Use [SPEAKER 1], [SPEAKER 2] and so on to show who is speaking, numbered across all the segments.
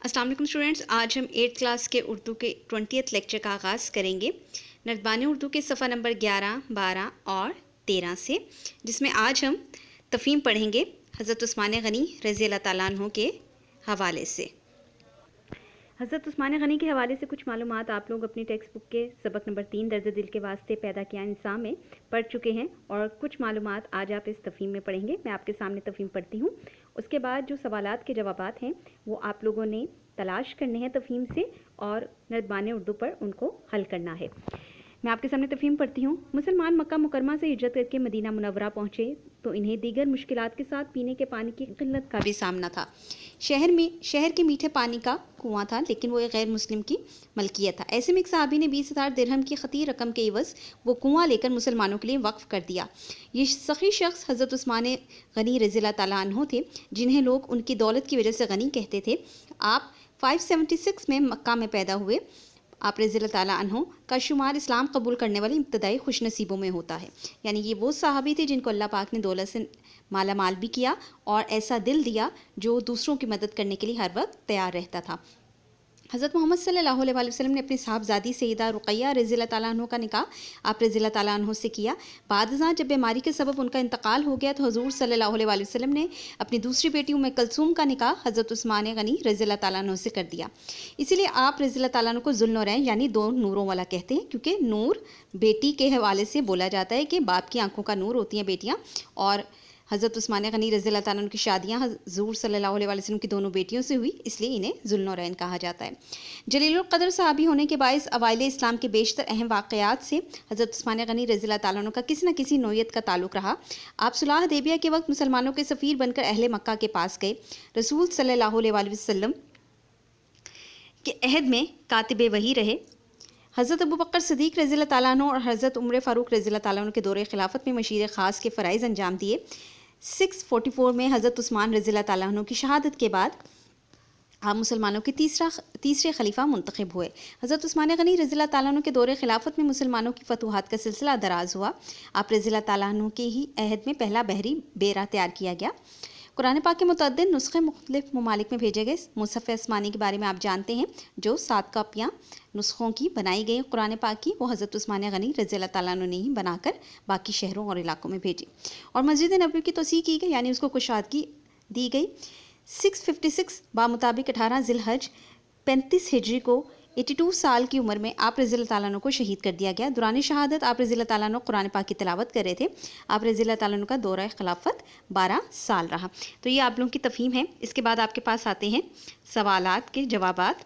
[SPEAKER 1] अस्सलाम वालेकुम स्टूडेंट्स, आज हम 8th क्लास के उर्दू के 20th लेक्चर का आगाज़ करेंगे नरबानी उर्दू के सफ़ा नंबर 11, 12 और 13 से, जिसमें आज हम तफ़हीम पढ़ेंगे हज़रत उस्मान गनी रज़ी अल्लाह ताला अन्हु के हवाले से। हज़रत उस्मान गनी के हवाले से कुछ मालूमात आप लोग अपनी टेक्स्ट बुक के सबक नंबर 3 दर्द दिल के वास्ते पैदा किया इंसान में पढ़ चुके हैं, और कुछ मालूमात आज आप इस तफ़हीम में पढ़ेंगे। मैं आपके सामने तफ़हीम पढ़ती हूँ, उसके बाद जो सवालात के जवाबात हैं वो आप लोगों ने तलाश करने हैं तफ़हीम से और नरबानी उर्दू पर उनको हल करना है। मैं आपके सामने तफ़हीम पढ़ती हूँ। मुसलमान मक्का मुकरमा से हिजरत करके मदीना मुनव्वरा पहुँचे तो इन्हें दीगर मुश्किलात के साथ पीने के पानी की किल्लत का भी सामना था। शहर के मीठे पानी का कुआं था, लेकिन वो एक गैर मुस्लिम की मलकियत था। ऐसे में एक सहाबी ने 20,000 दिरहम की खतीर रकम के इवज़ वो कुआं लेकर मुसलमानों के लिए वक्फ़ कर दिया। ये सखी शख्स हज़रत उस्मान गनी रज़ी अल्लाह ताला अन्हु थे, जिन्हें लोग उनकी दौलत की वजह से गनी कहते थे। आप 576 में मक्का में पैदा हुए। आप रज़ी अल्लाह ताला अन्हु का शुमार इस्लाम कबूल करने वाले इब्तदाई खुशनसीबों में होता है। यानी ये वो सहाबी थे जिनको अल्लाह पाक ने दौलत से माला माल भी किया और ऐसा दिल दिया जो दूसरों की मदद करने के लिए हर वक्त तैयार रहता था। हज़रत मोहम्मद सल्लल्लाहु अलैहि वसल्लम ने अपनी साहबजादी सैयदा रुक़ैया रज़ी अल्लाह ताला अन्हा का निकाह आप रज़ी अल्लाह ताला अन्हा से किया। बाद जब बीमारी के सबब उनका इंतकाल हो गया तो हज़ूर सल्लल्लाहु अलैहि वसल्लम ने अपनी दूसरी बेटी उम्मे कलसूम का निकाह हज़रत उस्मान गनी रज़ी अल्लाह ताला अन्हा से कर दिया। इसीलिए आप रज़ी अल्लाह ताला अन्हा को ज़ुल्नूरैन यानी दो नूरों वाला कहते हैं, क्योंकि नूर बेटी के हवाले से बोला जाता है कि बाप की आंखों का नूर होती हैं बेटियाँ, और हज़रत उस्मान गनी रज़ी अल्लाह ताला अन्हु की शादियाँ हज़ूर सल्लल्लाहु अलैहि वसल्लम की दोनों बेटियों से हुई, इसलिए इन्हें ज़ुल्नूरैन कहा जाता है। जलीलुल क़द्र सहाबी होने के बायस अवाइल इस्लाम के बेशतर अहम वाक़यात से हज़रत उस्मान गनी रज़ी अल्लाह ताला अन्हु का किसी न किसी नौयत का ताल्लुक़ रहा। आप सुलह हुदैबिया के वक्त मुसलमानों के सफ़ीर बनकर अहले मक्का के पास गए। रसूल सल्लल्लाहु अलैहि वसल्लम के अहद में कातिबे वही रहे। हज़रत अबू बकर सिद्दीक़ रज़ी अल्लाह ताला अन्हु और हज़रत उमर फ़ारूक रज़ी अल्लाह ताला अन्हु के दौरे ख़िलाफ़त में मशीर ख़ास के फ़राइज़ अंजाम दिए। 644 में हज़रत उस्मान रज़ी अल्लाह ताला अन्हु की शहादत के बाद आप मुसलमानों के तीसरे खलीफा मुंतखब हुए। हज़रत उस्मान गनी रज़ी अल्लाह ताला अन्हु के दौरे ख़िलाफ़त में मुसलमानों की फतूहात का सिलसिला दराज हुआ। आप रज़ी अल्लाह ताला अन्हु के ही अहद में पहला बहरी बेरा तैयार किया गया। कुरान पाक के मुतअद्दिद नुस्खे मुख्तलिफ ममालिक में भेजे गए। मुसहफ़ आसमानी के बारे में आप जानते हैं, जो 7 कापियाँ नुस्खों की बनाई गई कुरान पाक की, वो हज़रत उस्मान गनी रज़ी अल्लाह ताला अन्हु ने ही बनाकर बाकी शहरों और इलाकों में भेजी। और मस्जिद नबवी की तोसी की गई, यानी उसको कुशादगी दी गई। 656 बामुताबिक 18 ज़िलहज 35 हिजरी को 82 साल की उम्र में आप रज़ी अल्लाह ताला अन्हु को शहीद कर दिया गया। दौरान शहादत आप रज़ी अल्लाह ताला अन्हु कुरान पाक की तिलावत कर रहे थे। आप रज़ी अल्लाह ताला अन्हु का दौरा खिलाफत 12 साल रहा। तो ये आप लोगों की तफ़हीम है। इसके बाद आपके पास आते हैं सवालात के जवाबात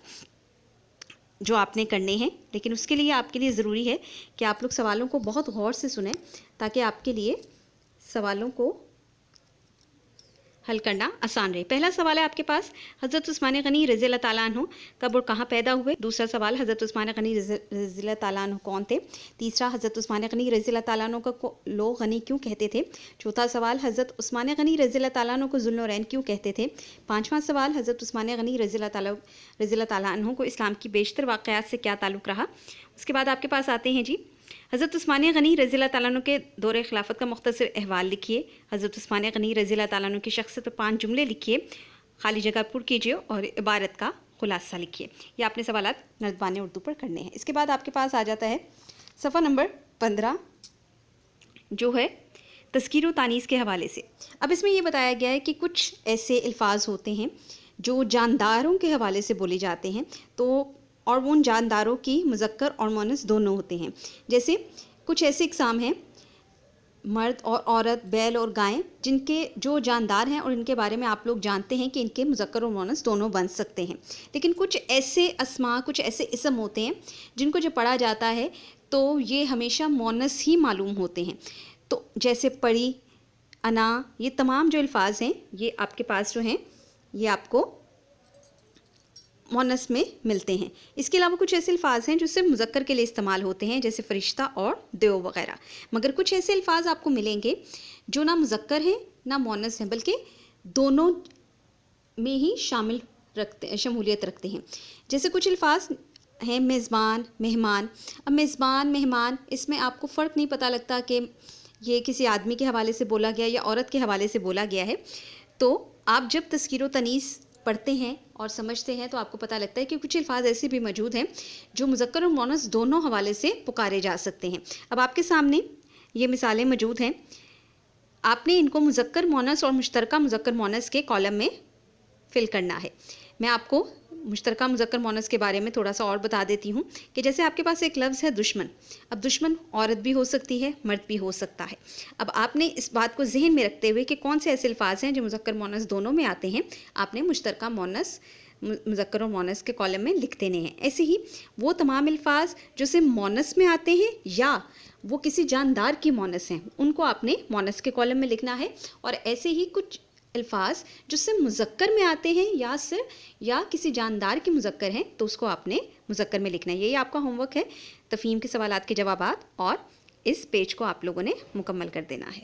[SPEAKER 1] जो आपने करने हैं, लेकिन उसके लिए आपके लिए ज़रूरी है कि आप लोग सवालों को बहुत गौर से सुनें, ताकि आपके लिए सवालों को हल करना आसान रहे। पहला सवाल है आपके पास, हज़रत उस्मान गनी रज़ी अल्लाह ताला अन्हु कब और कहाँ पैदा हुए। दूसरा सवाल, हज़रत उस्मान गनी रज़ी अल्लाह ताला अन्हु कौन थे। तीसरा, हज़रत उस्मान गनी रज़ी अल्लाह ताला अन्हु को लोग गनी क्यों कहते थे। चौथा सवाल, हज़रत उस्मान गनी रज़ी अल्लाह ताला अन्हु को ज़ुल्नूरैन क्यों कहते थे। पाँचवां सवाल, हज़रत उस्मान गनी रज़ी अल्लाह ताला अन्हु को इस्लाम की बेशतर वाक़यात से क्या ताल्लुक़ रहा। उसके बाद आपके पास आते हैं जी, हज़रत उस्मान गनी रज़ी अल्लाह ताला अन्हु के दौरे ख़िलाफ़त का मुख्तसर अहवाल लिखिए। हज़रत उस्मान गनी रज़ी अल्लाह ताला अन्हु की शख्सियत पर 5 जुमले लिखिए, खाली जगह पुर कीजिए और इबारत का खुलासा लिखिए। ये आपने सवालात नरबानी उर्दू पर करने हैं। इसके बाद आपके पास आ जाता है सफ़ा नंबर 15, जो है तज़कीर व तानीस के हवाले से। अब इसमें ये बताया गया है कि कुछ ऐसे अल्फाज होते हैं जो जानदारों के हवाले से बोले जाते हैं, तो और वो उन जानदारों की मुज़क्कर और मुअन्नस दोनों होते हैं। जैसे कुछ ऐसे इक़साम हैं, मर्द और औरत, बैल और गाय, जिनके जो जानदार हैं और इनके बारे में आप लोग जानते हैं कि इनके मुज़क्कर और मुअन्नस दोनों बन सकते हैं। लेकिन कुछ ऐसे अस्मा, कुछ ऐसे इसम होते हैं जिनको जब पढ़ा जाता है तो ये हमेशा मुअन्नस ही मालूम होते हैं। तो जैसे परी, अना, ये तमाम जो अल्फाज हैं ये आपके पास जो हैं ये आपको मुअन्नस में मिलते हैं। इसके अलावा कुछ ऐसे अल्फाज हैं जो सिर्फ मुज़क्कर के लिए इस्तेमाल होते हैं, जैसे फ़रिश्ता और देव वग़ैरह। मगर कुछ ऐसे अल्फाज आपको मिलेंगे जो ना मुज़क्कर हैं ना मुअन्नस हैं, बल्कि दोनों में ही शमूलियत रखते हैं। जैसे कुछ अल्फाज हैं मेज़बान, मेहमान। अब मेज़बान, मेहमान, इसमें आपको फ़र्क नहीं पता लगता कि ये किसी आदमी के हवाले से बोला गया या औरत के हवाले से बोला गया है। तो आप जब तज़कीर व तनीस پڑھتے ہیں اور سمجھتے ہیں تو آپ کو پتہ لگتا ہے کہ کچھ الفاظ ایسے بھی موجود ہیں جو مذکر اور مؤنث دونوں حوالے سے پکارے جا سکتے ہیں۔ اب آپ کے سامنے یہ مثالیں موجود ہیں، آپ نے ان کو مذکر مؤنث اور مشترکہ مذکر مؤنث کے کالم میں فل کرنا ہے۔ میں آپ کو مشترکہ مذکر مؤنث کے بارے میں تھوڑا سا اور بتا دیتی ہوں کہ جیسے آپ کے پاس ایک لفظ ہے دشمن، اب دشمن عورت بھی ہو سکتی ہے، مرد بھی ہو سکتا ہے۔ اب آپ نے اس بات کو ذہن میں رکھتے ہوئے کہ کون سے ایسے الفاظ ہیں جو مذکر مؤنث دونوں میں آتے ہیں، آپ نے مشترکہ مؤنث مذکر اور مؤنث کے کالم میں لکھ دینے ہیں۔ ایسے ہی وہ تمام الفاظ جو صرف مؤنث میں آتے ہیں یا وہ کسی جاندار کی مؤنث ہیں، ان کو آپ نے مؤنث کے کالم میں لکھنا ہے، اور ایسے ہی کچھ الفاظ جو صرف مذکر میں آتے ہیں یا کسی جاندار کے مذکر ہیں تو اس کو آپ نے مذکر میں لکھنا ہے۔ یہی آپ کا ہوم ورک ہے، تفہیم کے سوالات کے جوابات، اور اس پیج کو آپ لوگوں نے مکمل کر دینا ہے۔